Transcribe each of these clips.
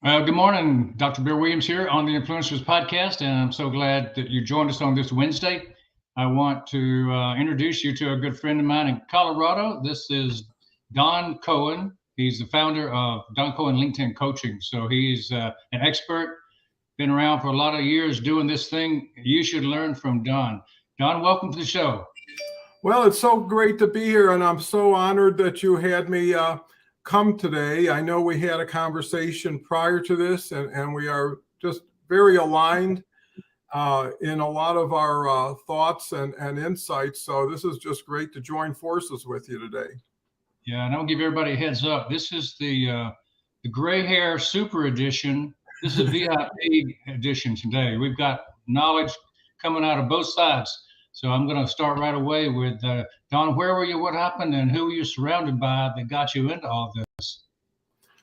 Good morning, Dr. Bill Williams here on the Influencers Podcast, and I'm so glad that you joined us on this Wednesday. I want to introduce you to a good friend of mine in Colorado. This is Don Cohen. He's the founder of Don Cohen LinkedIn Coaching. So he's an expert, been around for a lot of years doing this thing. You should learn from Don. Don, welcome to the show. Well, it's so great to be here, and I'm so honored that you had me come today. I know we had a conversation prior to this, and we are just very aligned in a lot of our thoughts and insights. So this is just great to join forces with you today. Yeah, and I'll give everybody a heads up. This is the gray hair super edition. This is VIP edition today. We've got knowledge coming out of both sides. So I'm going to start right away with Don. Where were you? What happened? And who were you surrounded by that got you into all this?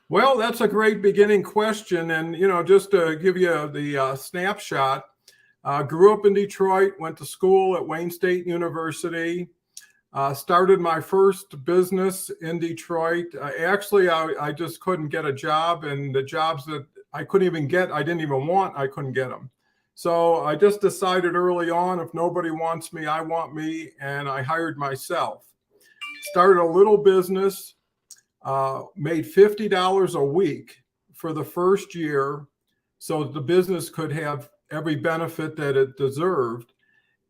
Well, that's a great beginning question. And, just to give you the snapshot, grew up in Detroit, went to school at Wayne State University, started my first business in Detroit. Actually, I just couldn't get a job, and the jobs that I couldn't even get, I didn't even want, I couldn't get them. So I just decided early on, if nobody wants me, I want me, and I hired myself. Started a little business, made $50 a week for the first year so the business could have every benefit that it deserved.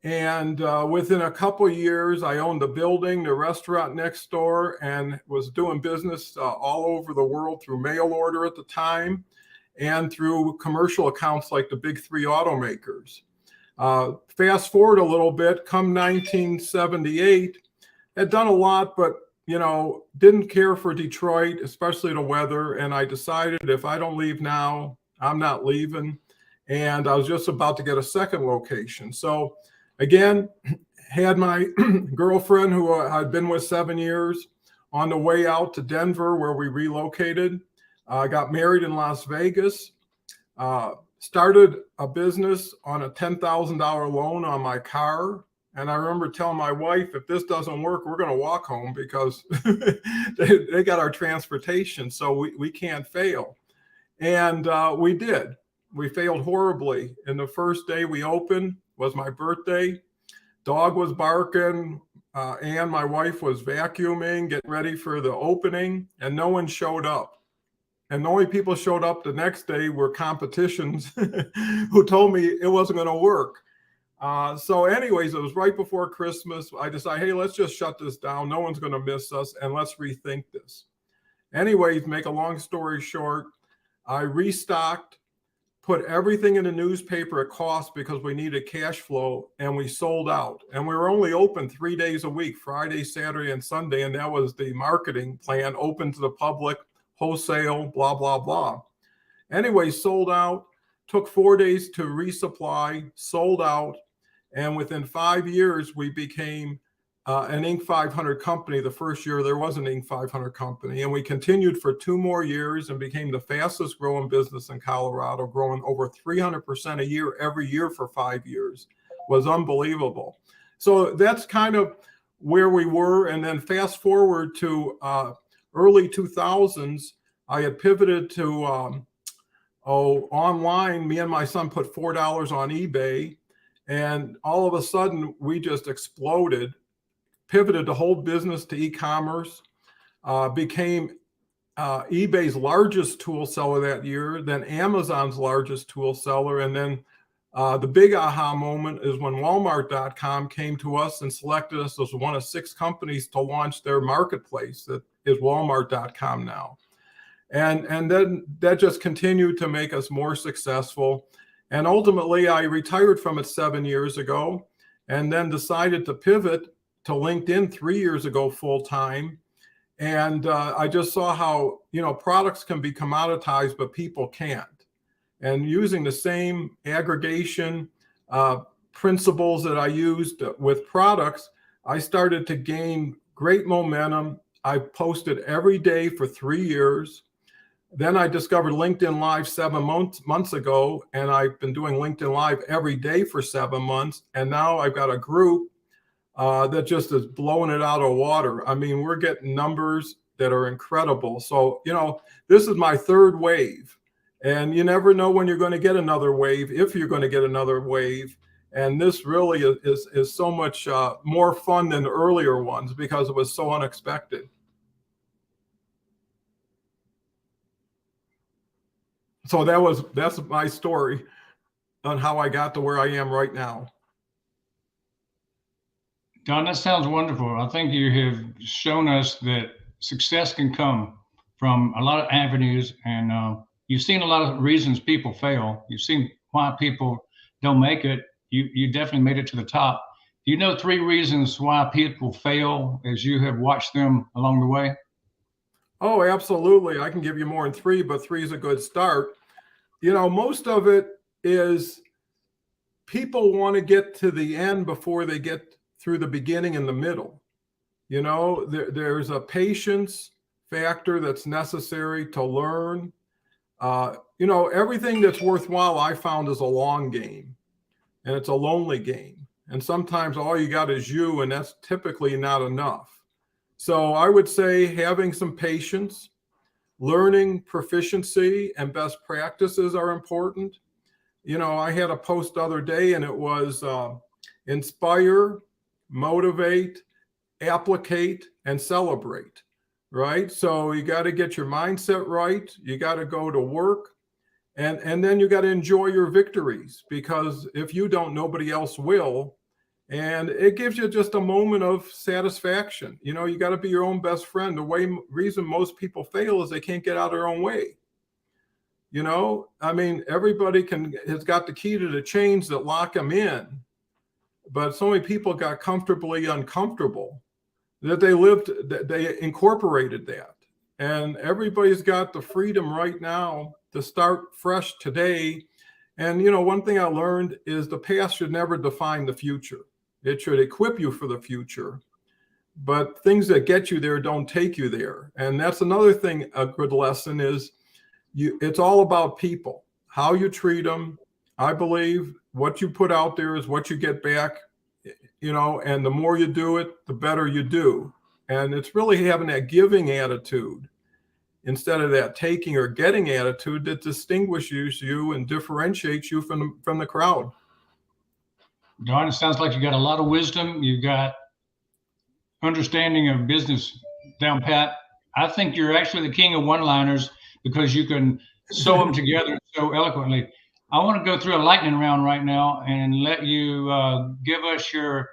And within a couple of years, I owned the building, the restaurant next door, and was doing business all over the world through mail order at the time and through commercial accounts like the big three automakers. Fast forward a little bit, come 1978, had done a lot, but didn't care for Detroit, especially the weather. And I decided if I don't leave now, I'm not leaving. And I was just about to get a second location. So again, had my girlfriend who I'd been with 7 years on the way out to Denver, where we relocated. Got married in Las Vegas, started a business on a $10,000 loan on my car. And I remember telling my wife, if this doesn't work, we're going to walk home because they got our transportation. So we can't fail. And we did. We failed horribly. And the first day we opened was my birthday. Dog was barking. And my wife was vacuuming, getting ready for the opening, and no one showed up. And the only people showed up the next day were competitions who told me it wasn't going to work. So anyways, it was right before Christmas. I decided, hey, let's just shut this down. No one's going to miss us, and let's rethink this. Anyways, make a long story short, I restocked, put everything in the newspaper at cost because we needed cash flow, and we sold out. And we were only open 3 days a week, Friday, Saturday, and Sunday, and that was the marketing plan, open to the public, wholesale, blah, blah, blah. Anyway, sold out, took 4 days to resupply, sold out. And within 5 years, we became an Inc. 500 company. The first year there was an Inc. 500 company. And we continued for 2 more years and became the fastest growing business in Colorado, growing over 300% a year every year for 5 years. Was unbelievable. So that's kind of where we were. And then fast forward to early 2000s, I had pivoted to online. Me and my son put $4 on eBay, and all of a sudden we just exploded, pivoted the whole business to e-commerce, became eBay's largest tool seller that year, then Amazon's largest tool seller. And then the big aha moment is when Walmart.com came to us and selected us as one of 6 companies to launch their marketplace that is Walmart.com now. And then that just continued to make us more successful. And ultimately, I retired from it 7 years ago and then decided to pivot to LinkedIn 3 years ago full time. And I just saw how, products can be commoditized, but people can't. And using the same aggregation principles that I used with products, I started to gain great momentum. I posted every day for 3 years. Then I discovered LinkedIn Live 7 months ago, and I've been doing LinkedIn Live every day for 7 months. And now I've got a group that just is blowing it out of water. I mean, we're getting numbers that are incredible. So, this is my third wave. And you never know when you're going to get another wave, if you're going to get another wave. And this really is so much more fun than the earlier ones because it was so unexpected. So that's my story on how I got to where I am right now. Don, that sounds wonderful. I think you have shown us that success can come from a lot of avenues, and you've seen a lot of reasons people fail. You've seen why people don't make it. You definitely made it to the top. Do you know 3 reasons why people fail as you have watched them along the way? Oh, absolutely. I can give you more than 3, but 3 is a good start. Most of it is people want to get to the end before they get through the beginning and the middle. There's a patience factor that's necessary to learn. Everything that's worthwhile, I found, is a long game, and it's a lonely game. And sometimes all you got is you, and that's typically not enough. So I would say having some patience, learning proficiency and best practices are important. I had a post the other day, and it was inspire, motivate, applicate, and celebrate, right? So you got to get your mindset right. You got to go to work, and then you got to enjoy your victories, because if you don't, nobody else will. And it gives you just a moment of satisfaction. You got to be your own best friend. The reason most people fail is they can't get out of their own way. Everybody has got the key to the chains that lock them in, but so many people got comfortably uncomfortable that they incorporated that. And everybody's got the freedom right now to start fresh today. And, one thing I learned is the past should never define the future. It should equip you for the future, but things that get you there don't take you there. And that's another thing, a good lesson is it's all about people, how you treat them. I believe what you put out there is what you get back, and the more you do it, the better you do. And it's really having that giving attitude instead of that taking or getting attitude that distinguishes you and differentiates you from the crowd. Don, it sounds like you got a lot of wisdom. You've got understanding of business down pat. I think you're actually the king of one-liners because you can sew them together so eloquently. I want to go through a lightning round right now and let you give us your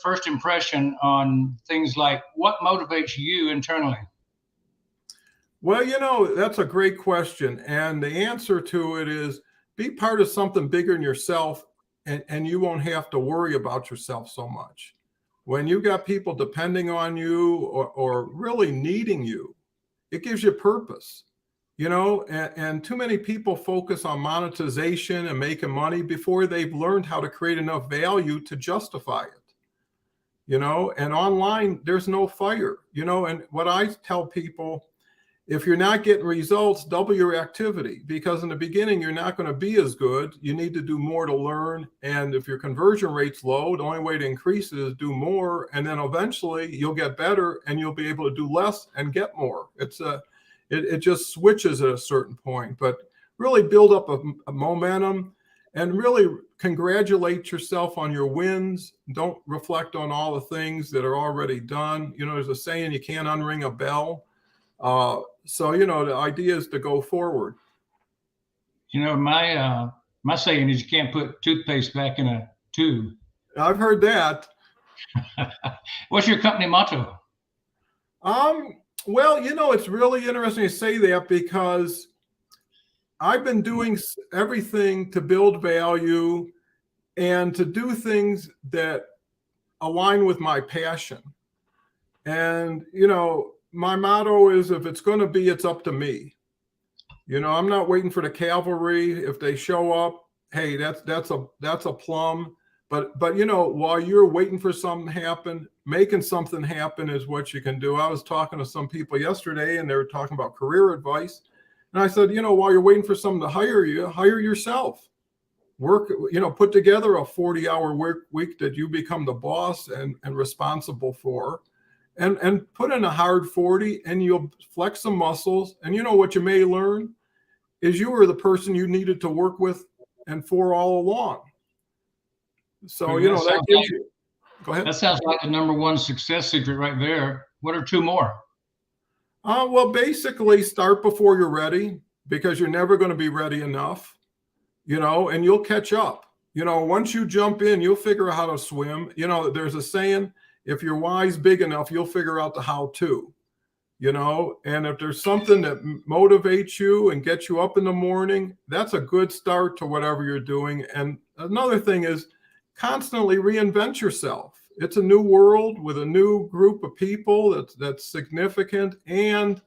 first impression on things like what motivates you internally. Well, that's a great question. And the answer to it is be part of something bigger than yourself, and you won't have to worry about yourself so much. When you got people depending on you or really needing you, it gives you purpose. And too many people focus on monetization and making money before they've learned how to create enough value to justify it. And online, there's no fire. And what I tell people, if you're not getting results, double your activity, because in the beginning, you're not going to be as good. You need to do more to learn. And if your conversion rate's low, the only way to increase it is do more. And then eventually you'll get better and you'll be able to do less and get more. It just switches at a certain point, but really build up a momentum and really congratulate yourself on your wins. Don't reflect on all the things that are already done. There's a saying, you can't unring a bell. So, the idea is to go forward. My saying is you can't put toothpaste back in a tube. I've heard that. What's your company motto? Well, it's really interesting to say that because I've been doing everything to build value and to do things that align with my passion. And, my motto is, if it's going to be, it's up to me. I'm not waiting for the cavalry. If they show up, hey, that's a plum. But while you're waiting for something to happen, making something happen is what you can do. I was talking to some people yesterday, and they were talking about career advice. And I said, while you're waiting for someone to hire you, hire yourself. Work, put together a 40-hour work week that you become the boss and responsible for. And put in a hard 40, and you'll flex some muscles. And what you may learn is you were the person you needed to work with and for all along. So, Well, you know, that gives you, go ahead. That sounds like the number one success secret right there. What are two more? Well, basically start before you're ready, because you're never going to be ready enough, you know, and you'll catch up. You know, once you jump in, you'll figure out how to swim. You know, there's a saying, if your why's big enough, you'll figure out the how to, you know, and if there's something that motivates you and gets you up in the morning, that's a good start to whatever you're doing. And another thing is constantly reinvent yourself. It's a new world with a new group of people that's significant. And,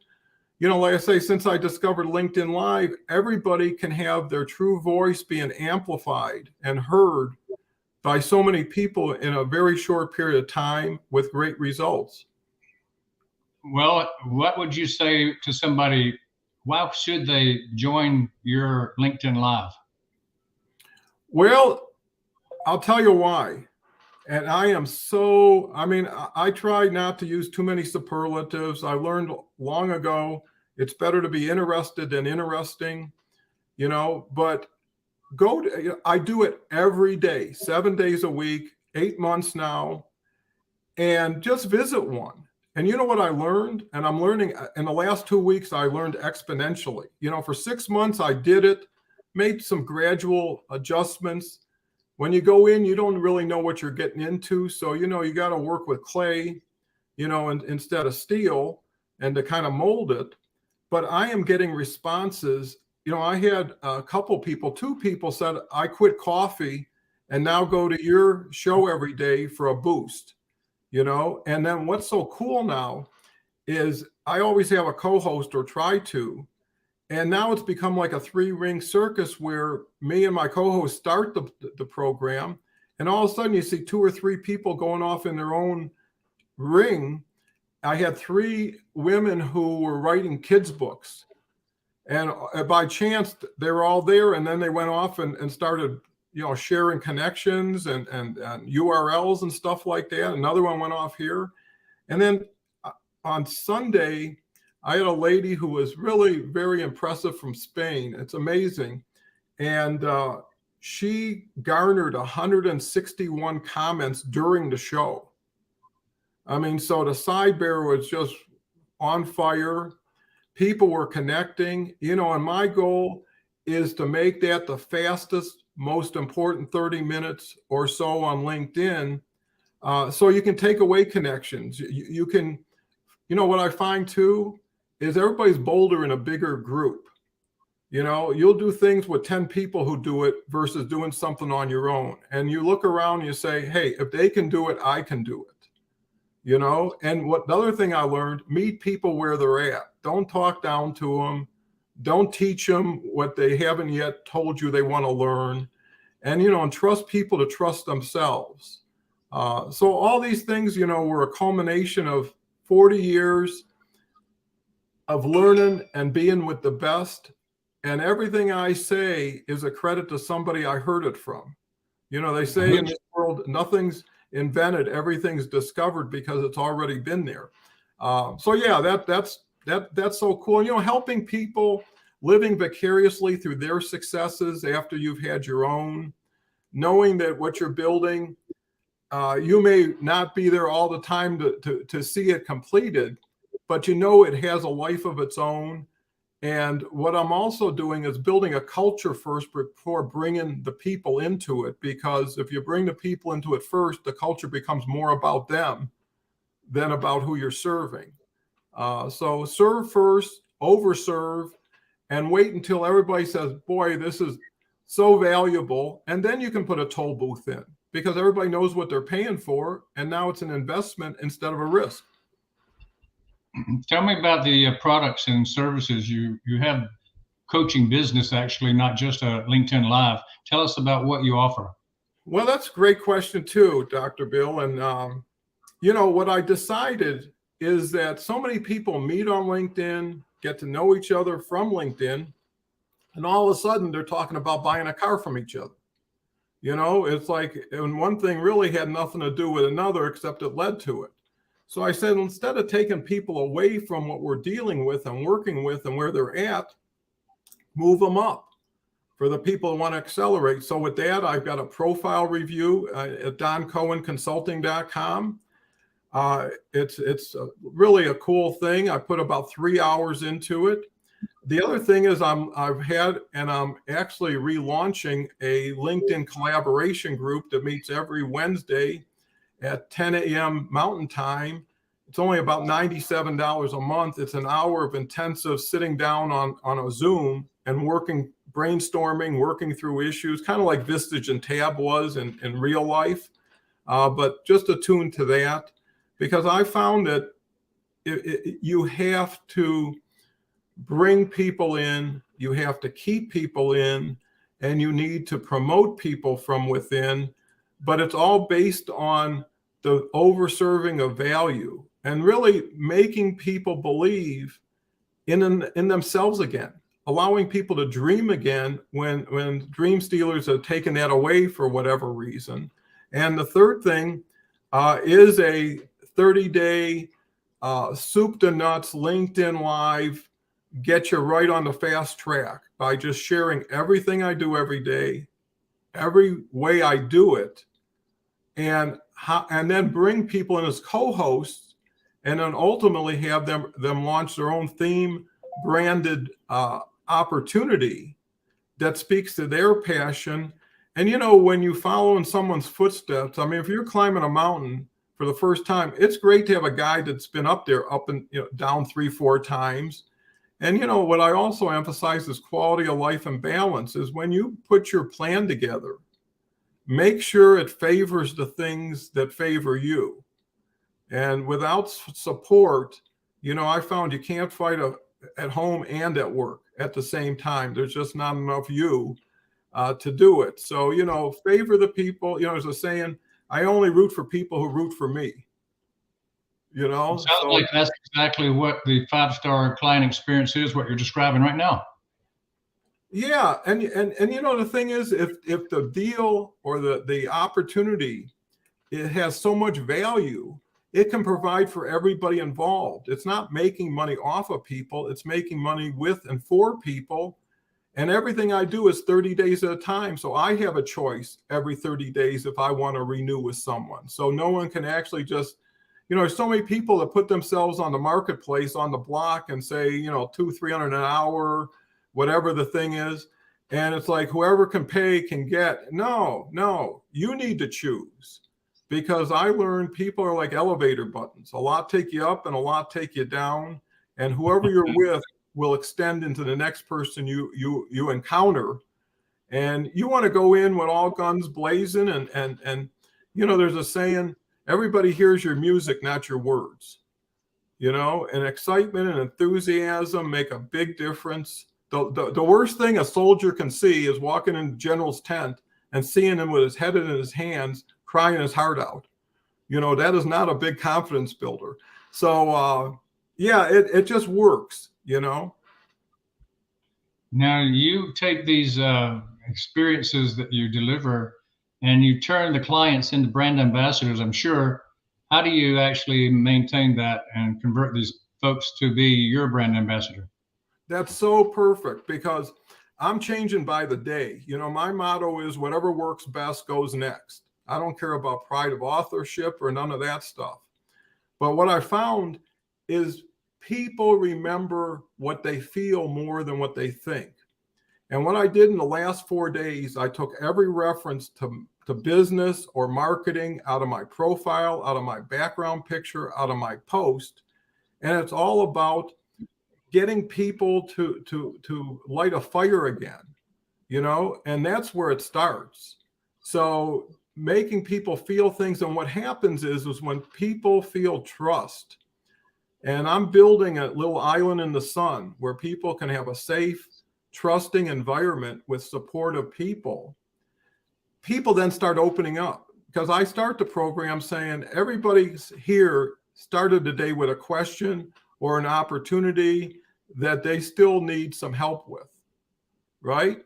you know, like I say, since I discovered LinkedIn Live, everybody can have their true voice being amplified and heard by so many people in a very short period of time with great results. Well, what would you say to somebody? Why should they join your LinkedIn Live? Well, I'll tell you why. And I try not to use too many superlatives. I learned long ago, it's better to be interested than interesting, you know, but I do it every day, 7 days a week, 8 months now, and just visit one. And you know what I learned? And I'm learning in the last 2 weeks, I learned exponentially. You know, for 6 months, I did it, made some gradual adjustments. When you go in, you don't really know what you're getting into. So, you know, you got to work with clay, you know, instead of steel, and to kind of mold it. But I am getting responses. You know, I had a couple people, 2 people said, I quit coffee and now go to your show every day for a boost, you know. And then what's so cool now is I always have a co-host, or try to. And now it's become like a 3-ring circus where me and my co-host start the program. And all of a sudden you see 2 or 3 people going off in their own ring. I had 3 women who were writing kids' books. And by chance, they were all there. And then they went off and started, you know, sharing connections and URLs and stuff like that. Another one went off here. And then on Sunday, I had a lady who was really very impressive from Spain. It's amazing. And she garnered 161 comments during the show. I mean, so the sidebar was just on fire. People were connecting, you know, and my goal is to make that the fastest, most important 30 minutes or so on LinkedIn. So you can take away connections. You can, you know, what I find too, is everybody's bolder in a bigger group. You know, you'll do things with 10 people who do it versus doing something on your own. And you look around and you say, hey, if they can do it, I can do it. You know, and the other thing I learned, meet people where they're at. Don't talk down to them. Don't teach them what they haven't yet told you they want to learn. And, you know, and trust people to trust themselves. So all these things, you know, were a culmination of 40 years of learning and being with the best. And everything I say is a credit to somebody I heard it from. You know, they say in this world, nothing's invented, everything's discovered because it's already been there. So yeah, that's so cool. You know, helping people, living vicariously through their successes after you've had your own, knowing that what you're building, you may not be there all the time to see it completed, but you know it has a life of its own. And what I'm also doing is building a culture first before bringing the people into it, because if you bring the people into it first, the culture becomes more about them than about who you're serving. So serve first, overserve, and wait until everybody says, boy, this is so valuable. And then you can put a toll booth in, because everybody knows what they're paying for. And now it's an investment instead of a risk. Tell me about the products and services. You have coaching business, actually, not just a LinkedIn Live. Tell us about what you offer. Well, that's a great question too, Dr. Bill. And, you know, what I decided is that so many people meet on LinkedIn, get to know each other from LinkedIn, and all of a sudden they're talking about buying a car from each other. You know, it's like, and one thing really had nothing to do with another, except it led to it. So I said, instead of taking people away from what we're dealing with and working with and where they're at, move them up for the people who want to accelerate. So with that, I've got a profile review at doncohenconsulting.com. It's really a cool thing. I put about 3 hours into it. The other thing is I'm actually relaunching a LinkedIn collaboration group that meets every Wednesday at 10 a.m. Mountain Time. It's only about $97 a month. It's an hour of intensive sitting down on a Zoom and brainstorming, working through issues, kind of like Vistage and Tab was in real life, but just attuned to that, because I found that you have to bring people in, you have to keep people in, and you need to promote people from within, but it's all based on the overserving of value and really making people believe in themselves again, allowing people to dream again when dream stealers have taken that away for whatever reason. And the third thing is a 30-day soup to nuts LinkedIn Live, get you right on the fast track by just sharing everything I do every day, every way I do it, and then bring people in as co-hosts, and then ultimately have them launch their own theme branded opportunity that speaks to their passion. And when you follow in someone's footsteps, I mean, if you're climbing a mountain for the first time, it's great to have a guide that's been up there, up and down 3-4 times. And what I also emphasize is quality of life and balance. Is when you put your plan together, make sure it favors the things that favor you. And without support, I found you can't fight at home and at work at the same time. There's just not enough you to do it. So, favor the people. There's a saying, I only root for people who root for me. Sounds like that's exactly what the 5-star client experience is, what you're describing right now. Yeah. And the thing is, if the deal or the opportunity, it has so much value, it can provide for everybody involved. It's not making money off of people. It's making money with and for people. And everything I do is 30 days at a time. So I have a choice every 30 days if I want to renew with someone. So no one can actually just, there's so many people that put themselves on the marketplace, on the block, and say, $200-300 an hour, whatever the thing is. And it's like whoever can pay can get. No, you need to choose. Because I learned people are like elevator buttons. A lot take you up and a lot take you down. And whoever you're with will extend into the next person you encounter. And you want to go in with all guns blazing. And there's a saying, everybody hears your music, not your words. And excitement and enthusiasm make a big difference. The worst thing a soldier can see is walking in the general's tent and seeing him with his head in his hands, crying his heart out. That is not a big confidence builder. So, it just works, Now, you take these experiences that you deliver and you turn the clients into brand ambassadors, I'm sure. How do you actually maintain that and convert these folks to be your brand ambassador? That's so perfect, because I'm changing by the day. My motto is whatever works best goes next. I don't care about pride of authorship or none of that stuff. But what I found is people remember what they feel more than what they think. And what I did in the last 4 days, I took every reference to business or marketing out of my profile, out of my background picture, out of my post. And it's all about getting people to light a fire again, and that's where it starts. So making people feel things. And what happens is when people feel trust, and I'm building a little island in the sun where people can have a safe, trusting environment with supportive people then start opening up. Because I start the program saying everybody's here started the day with a question or an opportunity that they still need some help with, right?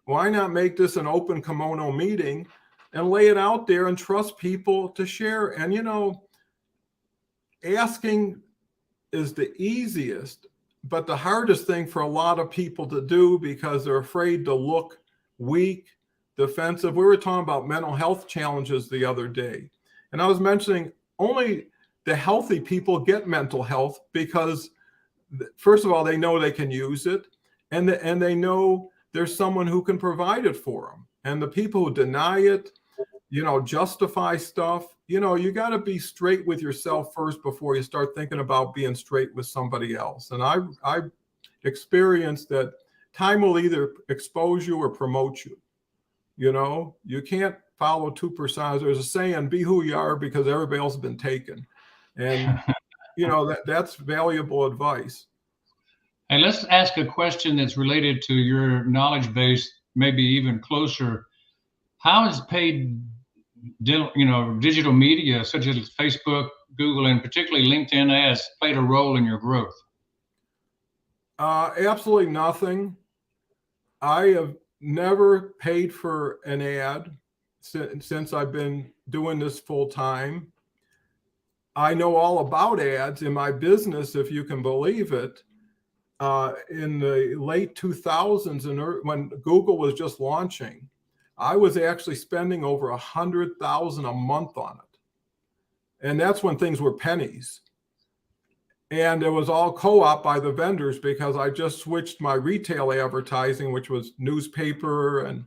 Why not make this an open kimono meeting and lay it out there and trust people to share? And, asking is the easiest but the hardest thing for a lot of people to do because they're afraid to look weak, defensive. We were talking about mental health challenges the other day, and I was mentioning only the healthy people get mental health because, first of all, they know they can use it, and they know there's someone who can provide it for them. And the people who deny it, justify stuff, you got to be straight with yourself first before you start thinking about being straight with somebody else. And I experienced that time will either expose you or promote you. You can't follow two personas. There's a saying, be who you are because everybody else has been taken. And, that's valuable advice. Hey, let's ask a question that's related to your knowledge base, maybe even closer. How has paid, digital media such as Facebook, Google, and particularly LinkedIn ads played a role in your growth? Absolutely nothing. I have never paid for an ad since I've been doing this full time. I know all about ads in my business, if you can believe it. In the late 2000s, and when Google was just launching, I was actually spending over $100,000 a month on it. And that's when things were pennies. And it was all co-op by the vendors because I just switched my retail advertising, which was newspaper and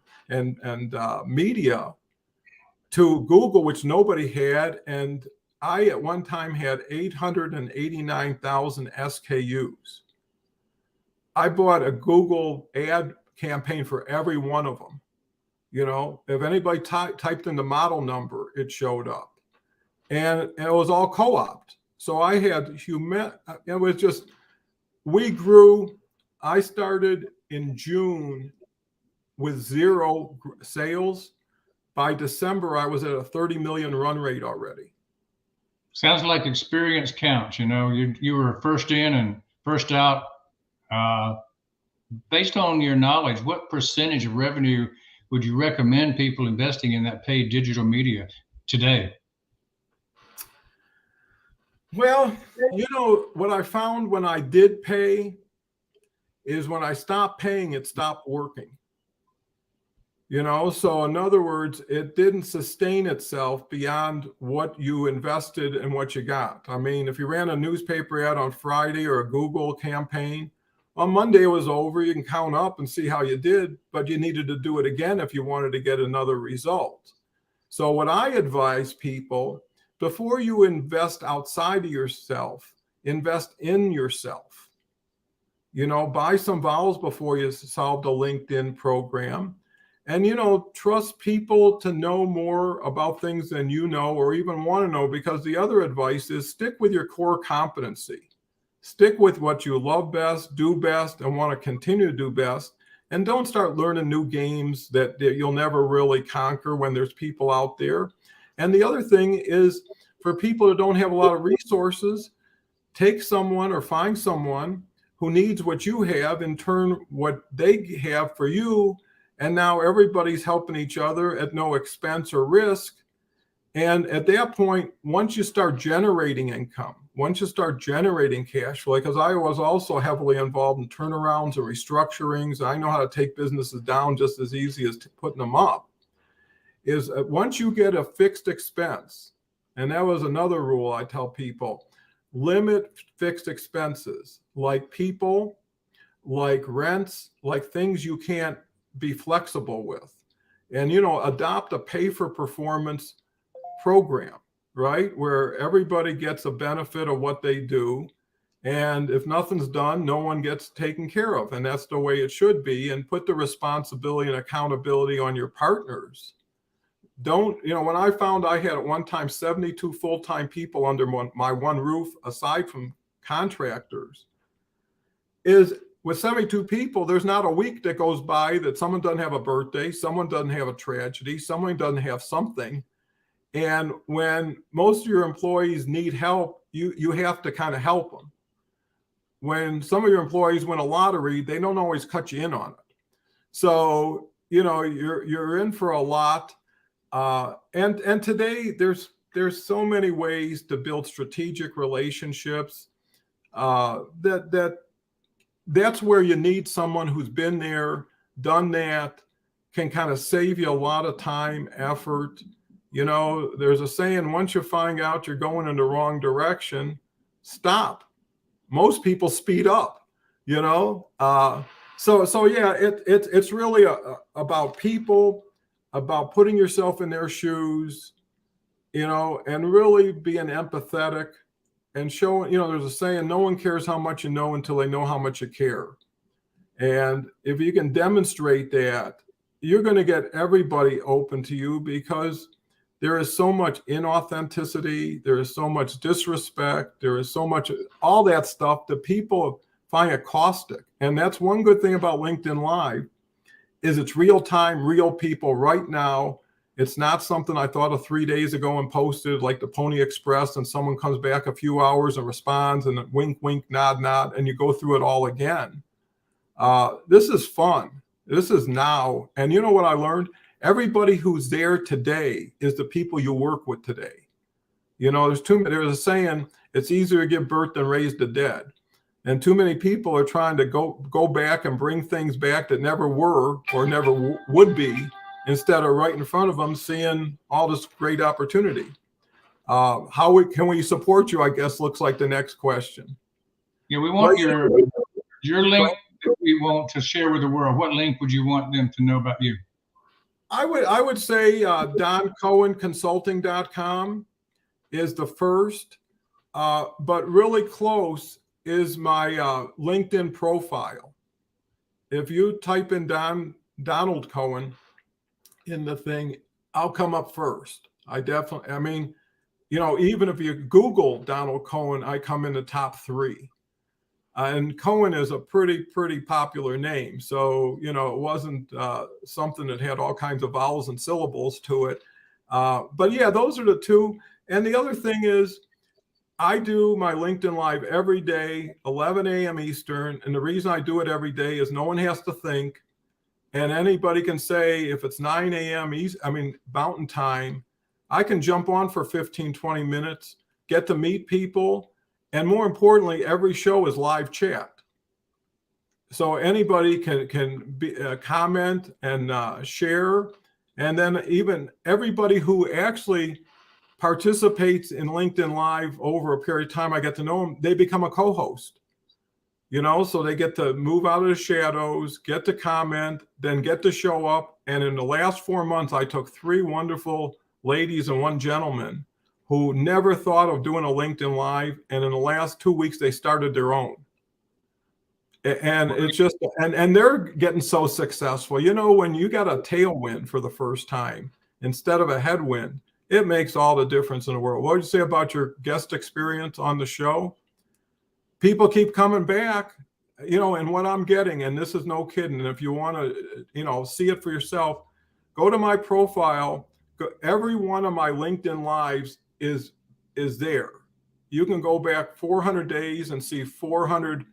media, to Google, which nobody had. And I at one time had 889,000 SKUs. I bought a Google ad campaign for every one of them. If anybody typed in the model number, it showed up. And it was all co-opted. So I had it was just, we grew. I started in June with 0 sales. By December, I was at a 30 million run rate already. Sounds like experience counts. You were first in and first out. Based on your knowledge, what percentage of revenue would you recommend people investing in that paid digital media today? Well, what I found when I did pay is when I stopped paying, it stopped working. So in other words, it didn't sustain itself beyond what you invested and what you got. I mean, if you ran a newspaper ad on Friday or a Google campaign, on Monday it was over. You can count up and see how you did, but you needed to do it again if you wanted to get another result. So what I advise people, before you invest outside of yourself, invest in yourself. Buy some vowels before you solve the LinkedIn program. And, trust people to know more about things than you know or even want to know, because the other advice is stick with your core competency. Stick with what you love best, do best, and want to continue to do best. And don't start learning new games that you'll never really conquer when there's people out there. And the other thing is, for people who don't have a lot of resources, take someone or find someone who needs what you have and turn what they have for you. And now everybody's helping each other at no expense or risk. And at that point, once you start generating income, once you start generating cash flow, because I was also heavily involved in turnarounds and restructurings, I know how to take businesses down just as easy as putting them up, is once you get a fixed expense, and that was another rule I tell people, limit fixed expenses like people, like rents, like things you can't be flexible with. And, adopt a pay for performance program, right? Where everybody gets a benefit of what they do. And if nothing's done, no one gets taken care of. And that's the way it should be. And put the responsibility and accountability on your partners. Don't, when I found I had at one time 72 full-time people under my one roof, aside from contractors, is with 72 people, there's not a week that goes by that someone doesn't have a birthday, someone doesn't have a tragedy, someone doesn't have something. And when most of your employees need help, you have to kind of help them. When some of your employees win a lottery, they don't always cut you in on it. So, you're in for a lot. And today there's so many ways to build strategic relationships that that's where you need someone who's been there, done that, can kind of save you a lot of time, effort. There's a saying, once you find out you're going in the wrong direction, stop. Most people speed up, so yeah, it's really about people, about putting yourself in their shoes, and really being empathetic and showing, there's a saying, no one cares how much you know until they know how much you care. And if you can demonstrate that, you're going to get everybody open to you, because there is so much inauthenticity, there is so much disrespect, there is so much, all that stuff that people find it caustic. And that's one good thing about LinkedIn Live, is it's real time, real people right now. It's not something I thought of 3 days ago and posted like the Pony Express, and someone comes back a few hours and responds and wink, wink, nod, nod, and you go through it all again. This is fun. This is now. And you know what I learned? Everybody who's there today is the people you work with today. There's a saying, it's easier to give birth than raise the dead. And too many people are trying to go back and bring things back that never were or never would be, instead of right in front of them seeing all this great opportunity. How can we support you, I guess, looks like the next question. Yeah, we want your link that we want to share with the world. What link would you want them to know about you? I would say DonCohenConsulting.com is the first, but really close is my LinkedIn profile. If you type in Donald Cohen in the thing, I'll come up first. Even if you Google Donald Cohen, I come in the top 3. And Cohen is a pretty popular name. So, it wasn't something that had all kinds of vowels and syllables to it. But yeah, those are the two. And the other thing is, I do my LinkedIn Live every day, 11 a.m. Eastern. And the reason I do it every day is no one has to think. And anybody can say, if it's 9 a.m. Mountain Time, I can jump on for 15, 20 minutes, get to meet people. And more importantly, every show is live chat. So anybody can comment and share. And then even everybody who actually participates in LinkedIn Live over a period of time, I get to know them, they become a co-host. So they get to move out of the shadows, get to comment, then get to show up. And in the last 4 months, I took 3 wonderful ladies and 1 gentleman who never thought of doing a LinkedIn Live. And in the last 2 weeks, they started their own. And it's just, and they're getting so successful. When you got a tailwind for the first time instead of a headwind, it makes all the difference in the world. What would you say about your guest experience on the show? People keep coming back, and what I'm getting, and this is no kidding. And if you want to, see it for yourself, go to my profile. Every one of my LinkedIn Lives is there. You can go back 400 days and see 400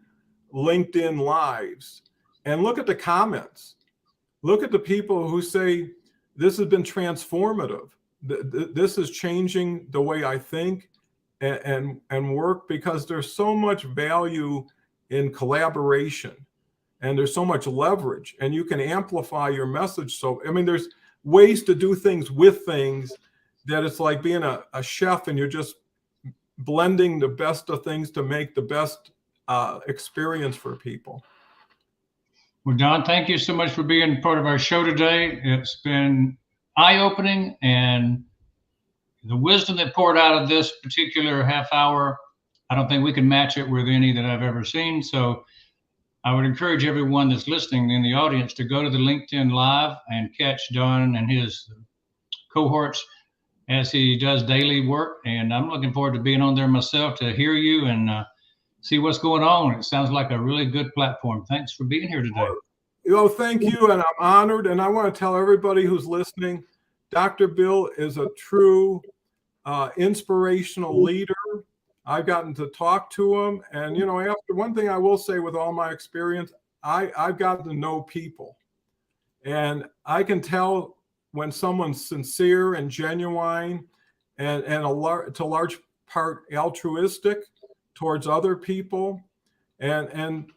LinkedIn Lives and look at the comments. Look at the people who say, this has been transformative. This is changing the way I think and work, because there's so much value in collaboration and there's so much leverage, and you can amplify your message. So, there's ways to do things with things that it's like being a chef, and you're just blending the best of things to make the best experience for people. Well, Don, thank you so much for being part of our show today. It's been eye-opening, and the wisdom that poured out of this particular half hour, I don't think we can match it with any that I've ever seen. So I would encourage everyone that's listening in the audience to go to the LinkedIn Live and catch Don and his cohorts as he does daily work. And I'm looking forward to being on there myself to hear you and see what's going on. It sounds like a really good platform. Thanks for being here today. Thank you. And I'm honored. And I want to tell everybody who's listening, Dr. Bill is a true inspirational leader. I've gotten to talk to him. And, after one thing I will say with all my experience, I've gotten to know people. And I can tell when someone's sincere and genuine and to a large part altruistic towards other people. And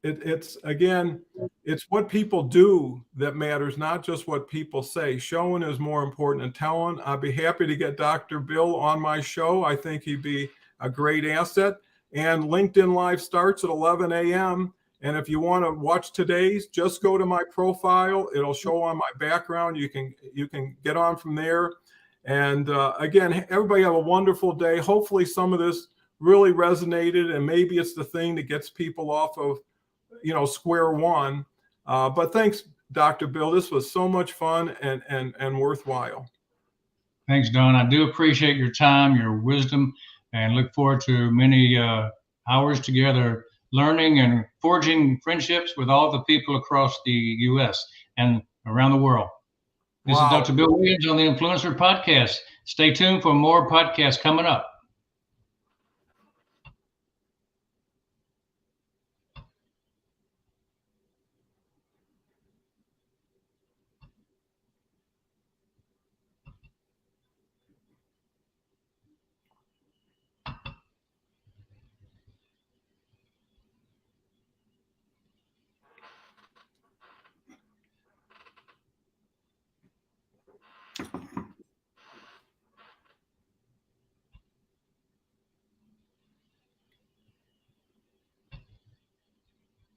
it's again, it's what people do that matters, not just what people say. Showing is more important than telling. I'd be happy to get Dr. Bill on my show. I think he'd be a great asset. And LinkedIn Live starts at 11 a.m. And if you want to watch today's, just go to my profile. It'll show on my background. You can get on from there. And again, everybody have a wonderful day. Hopefully some of this really resonated, and maybe it's the thing that gets people off of, square one. But thanks, Dr. Bill. This was so much fun and worthwhile. Thanks, Don. I do appreciate your time, your wisdom, and look forward to many hours together learning and forging friendships with all the people across the U.S. and around the world. This is Dr. Bill Williams on the Influencer Podcast. Stay tuned for more podcasts coming up.